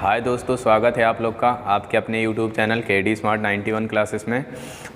हाय दोस्तों, स्वागत है आप लोग का आपके अपने YouTube channel KD Smart 91 classes में।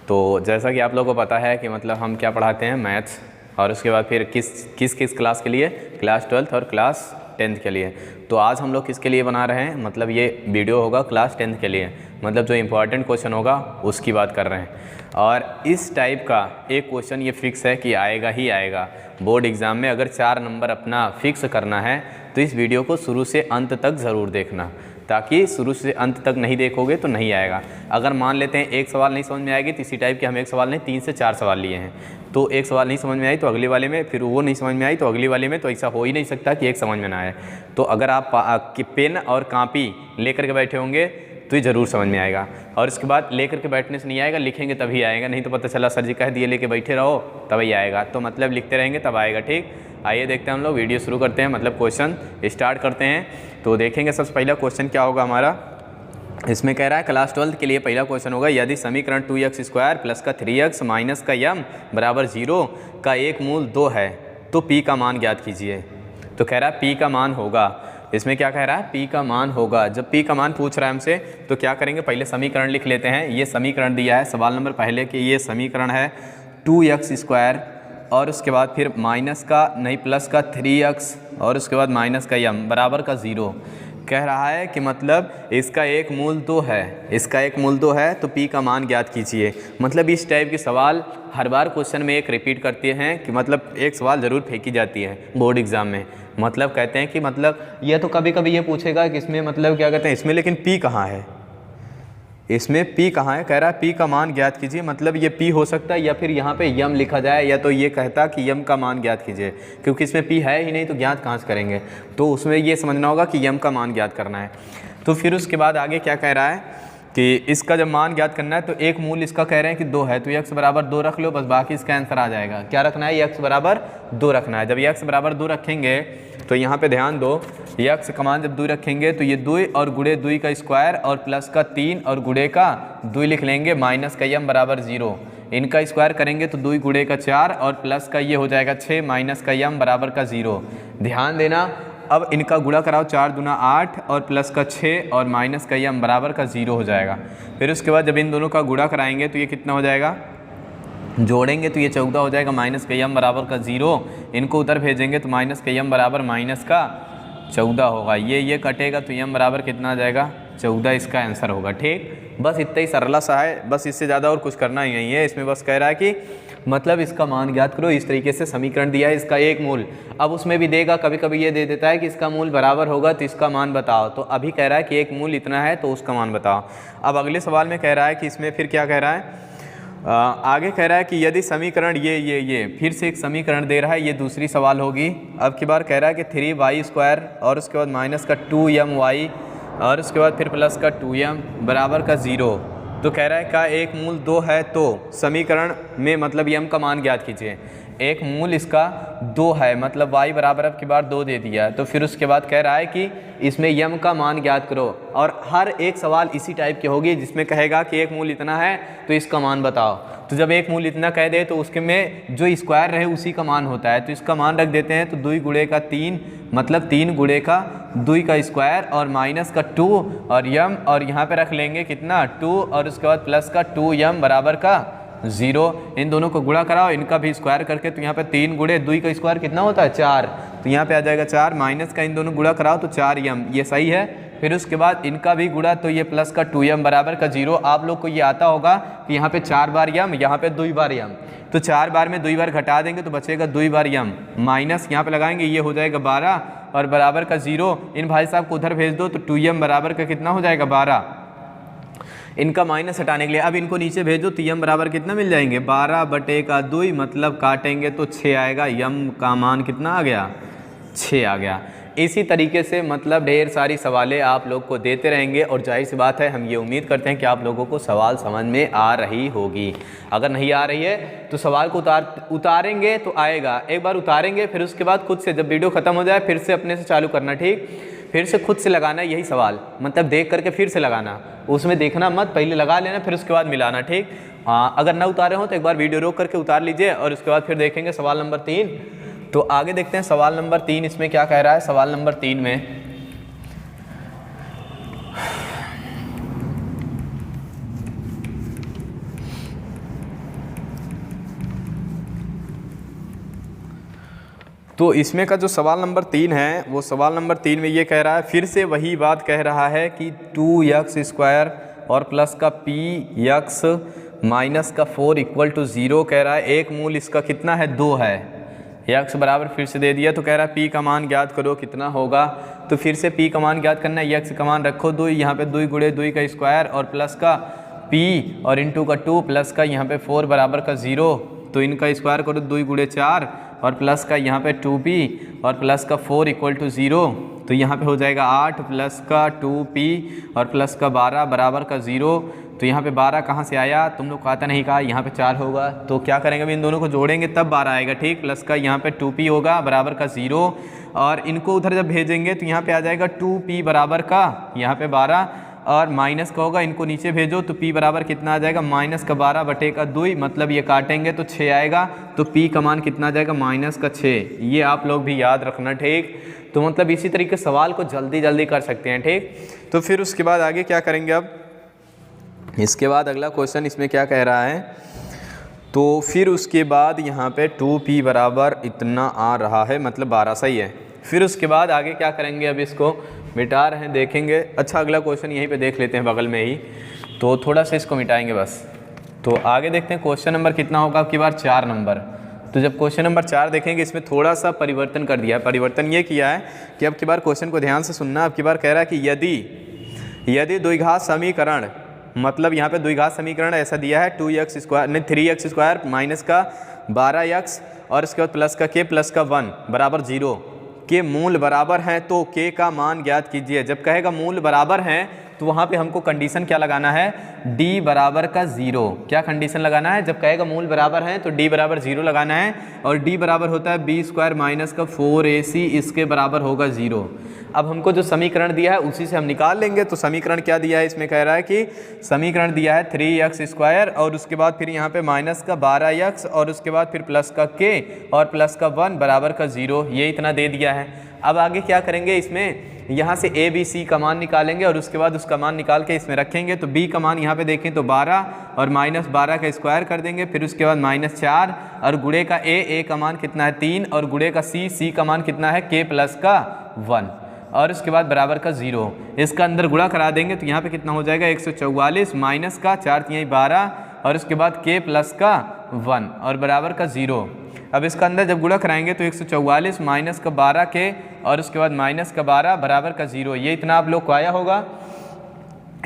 तो जैसा कि आप लोगों को पता है कि मतलब हम क्या पढ़ाते हैं, मैथ्स, और उसके बाद फिर किस क्लास के लिए, क्लास 12th और क्लास 10th के लिए। तो आज हम लोग किसके लिए बना रहे हैं, मतलब ये वीडियो होगा क्लास 10th के लिए, मतलब जो इम्पोर्टेंट क्वेश्चन होगा उसकी बात कर रहे हैं। और इस टाइप का एक क्वेश्चन ये फिक्स है कि आएगा ही आएगा बोर्ड एग्ज़ाम में। अगर 4 नंबर अपना फिक्स करना है तो इस वीडियो को शुरू से अंत तक ज़रूर देखना, ताकि शुरू से अंत तक नहीं देखोगे तो नहीं आएगा। अगर मान लेते हैं एक सवाल नहीं समझ में आएगी तो इसी टाइप के हम एक सवाल नहीं 3 से 4 सवाल लिए हैं, तो एक सवाल नहीं समझ में आई तो अगले वाले में, फिर वो नहीं समझ में आई तो अगले वाले में, तो ऐसा हो ही नहीं सकता कि एक समझ में ना आए। तो अगर आप पेन और कापी लेकर के बैठे होंगे तो ये ज़रूर समझ में आएगा। और इसके बाद लेकर के बैठने से नहीं आएगा, लिखेंगे तभी आएगा, नहीं तो पता चला सर जी कह दिए लेके बैठे रहो तभी आएगा। तो मतलब लिखते रहेंगे तब आएगा। ठीक, आइए देखते हैं हम लोग, वीडियो शुरू करते हैं, मतलब क्वेश्चन स्टार्ट करते हैं। तो देखेंगे सबसे पहला क्वेश्चन क्या होगा हमारा। इसमें कह रहा है क्लास 12th के लिए पहला क्वेश्चन होगा, यदि समीकरण 2x² प्लस का 3x माइनस का m बराबर 0 का एक मूल 2 है तो p का मान ज्ञात कीजिए। तो कह रहा है p का मान होगा, इसमें क्या कह रहा है, p का मान होगा। जब p का मान पूछ रहा है हमसे तो क्या करेंगे, पहले समीकरण लिख लेते हैं। ये समीकरण दिया है सवाल नंबर पहले कि ये समीकरण है 2x² और उसके बाद फिर माइनस का नहीं प्लस का 3x और उसके बाद माइनस का m बराबर का 0। कह रहा है कि मतलब इसका एक मूल 2 है, इसका एक मूल 2 है तो p का मान ज्ञात कीजिए। मतलब इस टाइप के सवाल हर बार क्वेश्चन में एक रिपीट करते हैं कि मतलब एक सवाल ज़रूर फेंकी जाती है बोर्ड एग्ज़ाम में। मतलब कहते हैं कि मतलब ये तो कभी कभी ये पूछेगा कि इसमें मतलब क्या कहते हैं इसमें, लेकिन p कहाँ है, इसमें p कहाँ है। कह रहा है p का मान ज्ञात कीजिए, मतलब ये p हो सकता है या फिर यहाँ पे यम लिखा जाए, या तो ये कहता कि यम का मान ज्ञात कीजिए, क्योंकि इसमें p है ही नहीं तो ज्ञात कहाँ से करेंगे। तो उसमें ये समझना होगा कि यम का मान ज्ञात करना है। तो फिर उसके बाद आगे क्या कह रहा है कि इसका जब मान ज्ञात करना है तो एक मूल इसका कह रहे हैं कि 2 है, तो x बराबर 2 रख लो, बस बाकी इसका आंसर आ जाएगा। क्या रखना है, x बराबर 2 रखना है। जब x बराबर 2 रखेंगे तो यहाँ पे ध्यान दो, x का मान जब 2 रखेंगे तो ये 2 और गुणे 2 का स्क्वायर और प्लस का 3 और गुणे का 2 लिख लेंगे, माइनस का m बराबर 0। इनका स्क्वायर करेंगे तो 2 गुणे का 4 और प्लस का ये हो जाएगा 6, माइनस का m बराबर का 0। ध्यान देना, अब इनका गुणा कराओ, 4 दूना 8 और प्लस का 6 और माइनस का m बराबर का 0 हो जाएगा। फिर उसके बाद जब इन दोनों का गुणा कराएंगे तो ये कितना हो जाएगा, जोड़ेंगे तो ये 14 हो जाएगा, माइनस का m बराबर का 0। इनको उधर भेजेंगे तो माइनस का m बराबर माइनस का 14 होगा। ये कटेगा तो m बराबर कितना आ जाएगा, 14 इसका आंसर होगा। ठीक, बस इतना ही सरला सा है, बस इससे ज़्यादा और कुछ करना ही नहीं है। इसमें बस कह रहा है कि मतलब इसका मान ज्ञात करो। इस तरीके से समीकरण दिया है, इसका एक मूल, अब उसमें भी देगा, कभी कभी ये दे देता है कि इसका मूल बराबर होगा तो इसका मान बताओ। तो अभी कह रहा है कि एक मूल इतना है तो उसका मान बताओ। अब अगले सवाल में कह रहा है कि इसमें फिर क्या कह रहा है, आगे कह रहा है कि यदि समीकरण ये फिर से एक समीकरण दे रहा है, ये दूसरी सवाल होगी। अब की बार कह रहा है कि 3y² और उसके बाद माइनस का 2my और उसके बाद फिर प्लस का 2m बराबर का 0। तो कह रहा है का एक मूल 2 है तो समीकरण में मतलब m का मान ज्ञात कीजिए। एक मूल इसका 2 है, मतलब y बराबर अब की बार 2 दे दिया। तो फिर उसके बाद कह रहा है कि इसमें m का मान ज्ञात करो, और हर एक सवाल इसी टाइप की होगी जिसमें कहेगा कि एक मूल इतना है तो इसका मान बताओ। तो जब एक मूल इतना कह दे तो उसके में जो स्क्वायर रहे उसी का मान होता है, तो इसका मान रख देते हैं। तो 2 गुणे का 3 मतलब 3 गुणे का 2 का स्क्वायर और माइनस का 2 और m, और यहाँ पे रख लेंगे कितना 2 और उसके बाद प्लस का 2m बराबर का 0। इन दोनों को गुणा कराओ, इनका भी स्क्वायर करके, तो यहाँ पे 3 गुणे 2 का स्क्वायर कितना होता है 4, तो यहाँ पे आ जाएगा 4, माइनस का इन दोनों गुणा कराओ तो 4m, ये सही है। फिर उसके बाद इनका भी गुणा तो ये प्लस का 2m बराबर का 0। आप लोग को ये आता होगा कि यहाँ पे 4 बार m, यहाँ पे 2 बार m, तो 4 बार में 2 बार घटा देंगे तो बचेगा 2 बार m, माइनस यहाँ पे लगाएंगे ये हो जाएगा 12 और बराबर का 0। इन भाई साहब को उधर भेज दो तो 2m बराबर का कितना हो जाएगा 12। इनका माइनस हटाने के लिए अब इनको नीचे भेजो तो m बराबर कितना मिल जाएंगे 12/2, मतलब काटेंगे तो 6 आएगा। m का मान कितना आ गया, 6 आ गया। इसी तरीके से मतलब ढेर सारी सवालें आप लोग को देते रहेंगे, और जाहिर सी बात है हम ये उम्मीद करते हैं कि आप लोगों को सवाल समझ में आ रही होगी। अगर नहीं आ रही है तो सवाल को उतारेंगे तो आएगा, एक बार उतारेंगे फिर उसके बाद खुद से जब वीडियो ख़त्म हो जाए फिर से अपने से चालू करना। ठीक, फिर से खुद से लगाना यही सवाल, मतलब देख करके फिर से लगाना, उसमें देखना मत, पहले लगा लेना फिर उसके बाद मिलाना। ठीक, अगर ना उतारे हो तो एक बार वीडियो रोक करके उतार लीजिए और उसके बाद फिर देखेंगे सवाल नंबर 3। तो आगे देखते हैं सवाल नंबर 3, इसमें क्या कह रहा है। सवाल नंबर 3 में तो इसमें का जो सवाल नंबर 3 है वो सवाल नंबर 3 में ये कह रहा है, फिर से वही बात कह रहा है कि 2x² और प्लस का px माइनस का 4 इक्वल टू 0 कह रहा है। एक मूल इसका कितना है, 2 है। x बराबर फिर से दे दिया तो कह रहा है p का मान ज्ञात करो कितना होगा। तो फिर से p का मान ज्ञात करना है, x का मान रखो 2, यहाँ पे 2 गुणे 2 का स्क्वायर और प्लस का p और इंटू का 2 प्लस का यहाँ पे 4 बराबर का 0, तो इनका स्क्वायर करो 2 गुणे 4 और प्लस का यहाँ पे 2p और प्लस का 4 इक्वल टू 0, तो यहाँ पे हो जाएगा 8 प्लस का 2p और प्लस का 12 बराबर का 0। तो यहाँ पे 12 कहाँ से आया, तुम लोग को आता नहीं कहा, यहाँ पे 4 होगा तो क्या करेंगे, अभी इन दोनों को जोड़ेंगे तब 12 आएगा, ठीक। प्लस का यहाँ पे 2p होगा बराबर का 0 और इनको उधर जब भेजेंगे तो यहाँ पे आ जाएगा 2p बराबर का यहाँ पे 12 और माइनस का होगा, इनको नीचे भेजो तो p बराबर कितना आ जाएगा, माइनस का 12 बटे का 2, मतलब ये काटेंगे तो 6 आएगा, तो p का मान कितना आ जाएगा, माइनस का 6। ये आप लोग भी याद रखना, ठीक। तो मतलब इसी तरीके सवाल को जल्दी जल्दी कर सकते हैं, ठीक। तो फिर उसके बाद आगे क्या करेंगे, अब इसके बाद अगला क्वेश्चन इसमें क्या कह रहा है, तो फिर उसके बाद यहाँ पे 2p बराबर इतना आ रहा है, मतलब 12 सही है। फिर उसके बाद आगे क्या करेंगे, अब इसको मिटा रहे हैं, देखेंगे। अच्छा अगला क्वेश्चन यहीं पे देख लेते हैं बगल में ही, तो थोड़ा सा इसको मिटाएंगे बस। तो आगे देखते हैं क्वेश्चन नंबर कितना होगा अब की बार, 4 नंबर। तो जब क्वेश्चन नंबर 4 देखेंगे इसमें थोड़ा सा परिवर्तन कर दिया है। परिवर्तन ये किया है कि अब की बार क्वेश्चन को ध्यान से सुनना। अब की बार कह रहा है कि यदि द्विघात समीकरण, मतलब यहाँ पे द्विघात समीकरण ऐसा दिया है 3x² माइनस का 12x और इसके बाद प्लस का k प्लस का 1 बराबर 0 के मूल बराबर हैं, तो k का मान ज्ञात कीजिए। जब कहेगा मूल बराबर हैं तो वहाँ पे हमको कंडीशन क्या लगाना है, d बराबर का 0। क्या कंडीशन लगाना है, जब कहेगा मूल बराबर हैं तो d बराबर 0 लगाना है और d बराबर होता है b² माइनस का 4ac, इसके बराबर होगा 0। अब हमको जो समीकरण दिया है उसी से हम निकाल लेंगे। तो समीकरण क्या दिया है, इसमें कह रहा है कि समीकरण दिया है 3x² और उसके बाद फिर यहाँ पे माइनस का 12x और उसके बाद फिर प्लस का k और प्लस का 1 बराबर का 0, ये इतना दे दिया है। अब आगे क्या करेंगे, इसमें यहाँ से a b c का मान निकालेंगे और उसके बाद उसका मान निकाल के इसमें रखेंगे। तो b का मान यहाँ पे देखें तो 12 और माइनस 12 का स्क्वायर कर देंगे, फिर उसके बाद माइनस 4 और गुणे का a का मान कितना है 3 और गुणे का c का मान कितना है k प्लस का 1 और उसके बाद बराबर का 0। इसका अंदर गुणा करा देंगे तो यहाँ पे कितना हो जाएगा 144 माइनस का 4 3 12 और उसके बाद k प्लस का 1 और बराबर का 0। अब इसका अंदर जब गुणा कराएंगे तो 144 माइनस का 12 k और उसके बाद माइनस का 12 बराबर का 0। ये इतना आप लोग को आया होगा।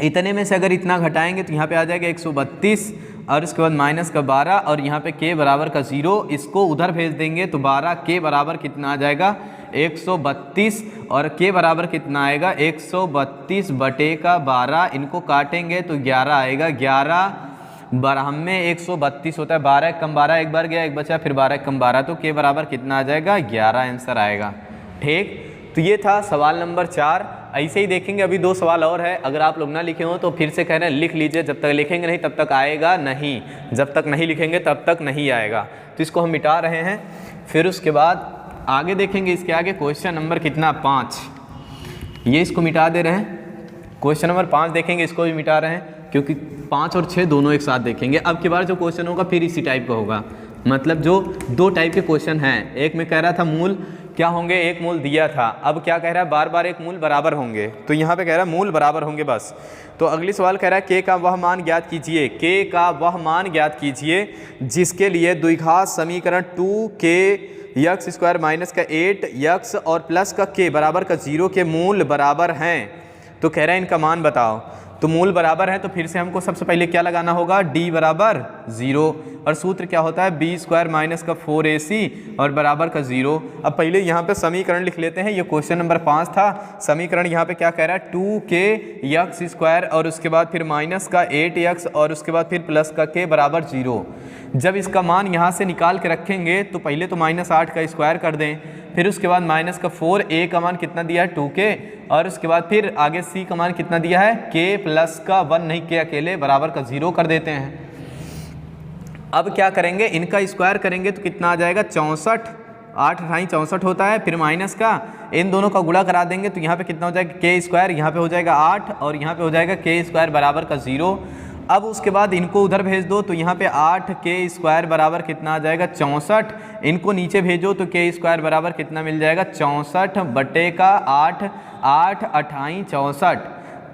इतने में से अगर इतना घटाएंगे तो यहाँ पे आ जाएगा 132 और उसके बाद माइनस का 12 और यहाँ पे k बराबर का 0, इसको उधर भेज देंगे तो 12 k बराबर कितना आ जाएगा 132 और k बराबर कितना आएगा 132 बटे का 12, इनको काटेंगे तो 11 आएगा। 11 12 में 132 होता है, 12 कम 12 एक बार गया, एक बचा, फिर 12 कम 12, तो k बराबर कितना आ जाएगा 11 आंसर आएगा, ठीक। तो ये था सवाल नंबर 4। ऐसे ही देखेंगे अभी 2 सवाल और है, अगर आप लोग ना लिखे हो तो फिर से कह रहे हैं लिख लीजिए, जब तक लिखेंगे नहीं तब तक आएगा नहीं, जब तक नहीं लिखेंगे तब तक नहीं आएगा। तो इसको हम मिटा रहे हैं। फिर उसके बाद आगे देखेंगे, इसके आगे क्वेश्चन नंबर कितना 5, ये इसको मिटा दे रहे हैं। क्वेश्चन नंबर 5 देखेंगे, इसको भी मिटा रहे हैं क्योंकि 5 और 6 दोनों एक साथ देखेंगे। अब की बार जो क्वेश्चन होगा फिर इसी टाइप का होगा, मतलब जो 2 टाइप के क्वेश्चन हैं। एक में कह रहा था मूल क्या होंगे, एक मूल दिया था, अब क्या कह रहा है बार बार एक मूल बराबर होंगे, तो यहाँ पे कह रहा है मूल बराबर होंगे बस। तो अगली सवाल कह रहा है k का वह मान ज्ञात कीजिए, k का वह मान ज्ञात कीजिए जिसके लिए द्विघात समीकरण 2k(x² माइनस का 8x और प्लस का k बराबर का 0 के मूल बराबर हैं। तो कह रहा है इनका मान बताओ। तो मूल बराबर है तो फिर से हमको सबसे पहले क्या लगाना होगा, d बराबर 0 और सूत्र क्या होता है b² माइनस का 4ac और बराबर का 0। अब पहले यहाँ पे समीकरण लिख लेते हैं। ये क्वेश्चन नंबर 5 था। समीकरण यहाँ पे क्या कह रहा है 2k(x² और उसके बाद फिर माइनस का 8x और उसके बाद फिर प्लस का k बराबर 0। जब इसका मान यहाँ से निकाल के रखेंगे तो पहले तो -8 का स्क्वायर कर दें, फिर उसके बाद माइनस का 4, a का मान कितना दिया है 2k और उसके बाद फिर आगे c का मान कितना दिया है k प्लस का 1 नहीं, k अकेले बराबर का 0 कर देते हैं। अब क्या करेंगे, इनका स्क्वायर करेंगे तो कितना आ जाएगा 64, 8 ढाई 64 होता है, फिर माइनस का इन दोनों का गुणा करा देंगे तो यहाँ पे कितना हो जाएगा k², यहाँ पे हो जाएगा 8 और यहाँ पे हो जाएगा k² बराबर का 0 अब उसके बाद इनको उधर भेज दो तो यहाँ पे 8k² बराबर कितना आ जाएगा 64। इनको नीचे भेजो तो k² बराबर कितना मिल जाएगा 64/8, 8 अठाई 64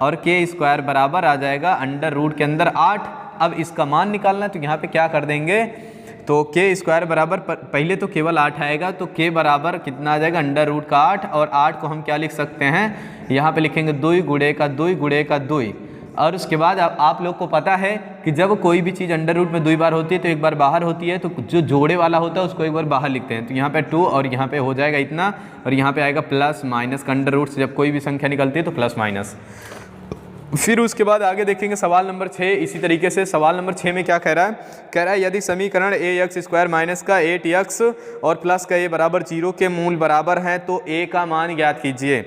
और k² बराबर आ जाएगा अंडर रूट के अंदर 8। अब इसका मान निकालना है तो यहाँ पे क्या कर देंगे, तो k² बराबर पहले तो केवल 8 आएगा तो k बराबर कितना आ जाएगा अंडर रूट का 8, और 8 को हम क्या लिख सकते हैं, यहाँ पे लिखेंगे 2 गुणे का 2 गुणे का 2। और उसके बाद आप लोग को पता है कि जब कोई भी चीज़ अंडर रूट में 2 बार होती है तो एक बार बाहर होती है, तो जो जोड़े वाला होता है उसको एक बार बाहर लिखते हैं। तो यहाँ पे 2 और यहाँ पे हो जाएगा इतना, और यहाँ पे आएगा प्लस माइनस का अंडर रूट से जब कोई भी संख्या निकलती है तो प्लस माइनस। फिर उसके बाद आगे देखेंगे सवाल नंबर 6। इसी तरीके से सवाल नंबर 6 में क्या कह रहा है, यदि समीकरण ax² माइनस का 8x और प्लस का a बराबर 0 के मूल बराबर हैं तो a का मान ज्ञात कीजिए।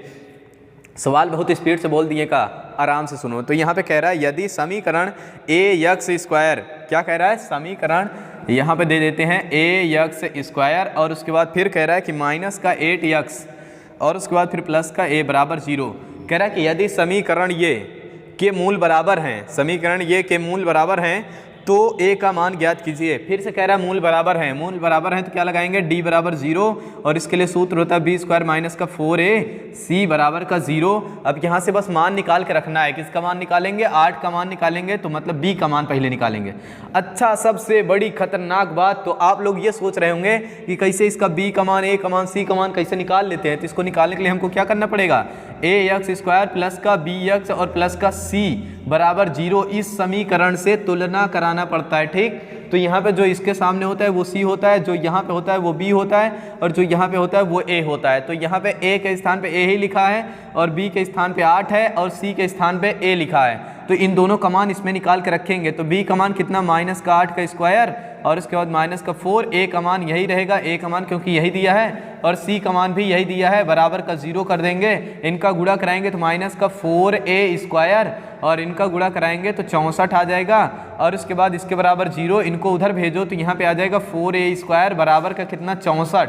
सवाल बहुत स्पीड से बोल दिए का, आराम से सुनो। तो यहाँ पे कह रहा है यदि समीकरण ax² क्या कह रहा है, समीकरण यहाँ पे दे देते हैं ax² और उसके बाद फिर कह रहा है कि माइनस का 8x और उसके बाद फिर प्लस का a बराबर 0। कह रहा है कि यदि समीकरण ये के मूल बराबर हैं, समीकरण ये के मूल बराबर हैं तो a का मान ज्ञात कीजिए। फिर से कह रहा है मूल बराबर हैं, मूल बराबर हैं तो क्या लगाएंगे, d बराबर 0 और इसके लिए सूत्र होता है b² माइनस का 4ac बराबर का 0। अब यहाँ से बस मान निकाल के रखना है, किसका मान निकालेंगे, 8 का मान निकालेंगे, तो मतलब b का मान पहले निकालेंगे। अच्छा, सबसे बड़ी खतरनाक बात, तो आप लोग ये सोच रहे होंगे कि कैसे इसका b का मान, a का मान, c का मान कैसे निकाल लेते हैं। तो इसको निकालने के लिए हमको क्या करना पड़ेगा, ax² प्लस का bx और प्लस का c बराबर 0 इस समीकरण से तुलना कराना पड़ता है। ठीक, तो यहाँ पे जो इसके सामने होता है वो c होता है, जो यहाँ पे होता है वो b होता है, और जो यहाँ पे होता है वो a होता है। तो यहाँ पे a के स्थान पे a ही लिखा है और b के स्थान पे 8 है और c के स्थान पे a लिखा है। तो इन दोनों का मान इसमें निकाल के रखेंगे। तो b का मान कितना, माइनस का 8 का स्क्वायर और उसके बाद माइनस का 4, a का मान यही रहेगा, a का मान क्योंकि यही दिया है और c का मान भी यही दिया है, बराबर का 0 कर देंगे। इनका गुणा कराएंगे तो माइनस का 4a² और इनका गुणा कराएंगे तो 64 आ जाएगा, और उसके बाद इसके बराबर 0, इनको उधर भेजो तो यहाँ पे आ जाएगा 4a² बराबर का कितना, 64।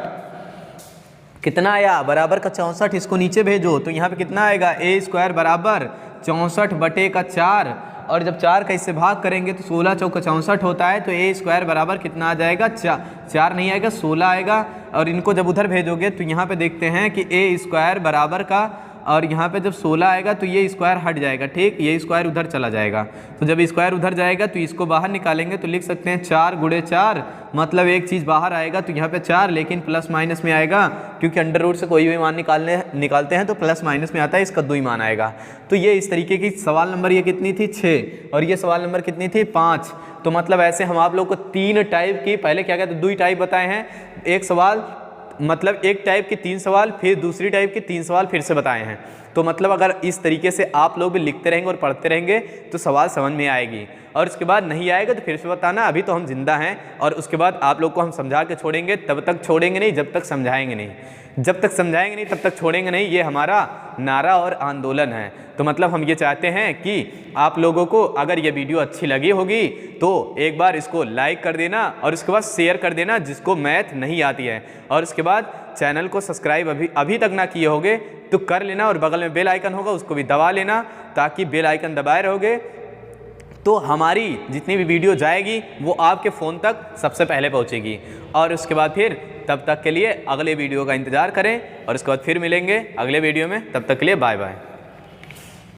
कितना आया, बराबर का 64। इसको नीचे भेजो तो यहाँ पे कितना आएगा, a² बराबर 64/4, और जब 4 का इससे भाग करेंगे तो 16 चौका 64 होता है। तो a² बराबर कितना आ जाएगा, 4 नहीं आएगा, 16 आएगा। और इनको जब उधर भेजोगे तो यहाँ पे देखते हैं कि a² बराबर का, और यहाँ पे जब 16 आएगा तो ये स्क्वायर हट जाएगा। ठीक, ये स्क्वायर उधर चला जाएगा। तो जब स्क्वायर उधर जाएगा तो इसको बाहर निकालेंगे तो लिख सकते हैं 4 गुणे 4, मतलब एक चीज़ बाहर आएगा तो यहाँ पे 4, लेकिन प्लस माइनस में आएगा क्योंकि अंडर रूट से कोई भी मान निकालते हैं तो प्लस माइनस में आता है, इसका 2 ही मान आएगा। तो ये इस तरीके की सवाल नंबर ये कितनी थी, 6, और ये सवाल नंबर कितनी थी, 5। तो मतलब ऐसे हम आप लोग को 3 टाइप की, पहले क्या कहते हैं 2 टाइप बताए हैं, एक सवाल मतलब एक टाइप के 3 सवाल, फिर दूसरी टाइप के 3 सवाल फिर से बताए हैं। तो मतलब अगर इस तरीके से आप लोग भी लिखते रहेंगे और पढ़ते रहेंगे तो सवाल समझ में आएगी, और उसके बाद नहीं आएगा तो फिर से बताना। अभी तो हम जिंदा हैं और उसके बाद आप लोग को हम समझा के छोड़ेंगे, तब तक छोड़ेंगे नहीं जब तक समझाएंगे नहीं, जब तक समझाएंगे नहीं तब तक छोड़ेंगे नहीं। ये हमारा नारा और आंदोलन है। तो मतलब हम ये चाहते हैं कि आप लोगों को अगर ये वीडियो अच्छी लगी होगी तो एक बार इसको लाइक कर देना और उसके बाद शेयर कर देना जिसको मैथ नहीं आती है, और उसके बाद चैनल को सब्सक्राइब अभी तक ना किए होगे तो कर लेना, और बगल में बेल आइकन होगा उसको भी दबा लेना, ताकि बेल आइकन दबाए रहोगे तो हमारी जितनी भी वीडियो जाएगी वो आपके फ़ोन तक सबसे पहले पहुंचेगी। और उसके बाद फिर तब तक के लिए अगले वीडियो का इंतज़ार करें, और उसके बाद फिर मिलेंगे अगले वीडियो में। तब तक के लिए बाय बाय।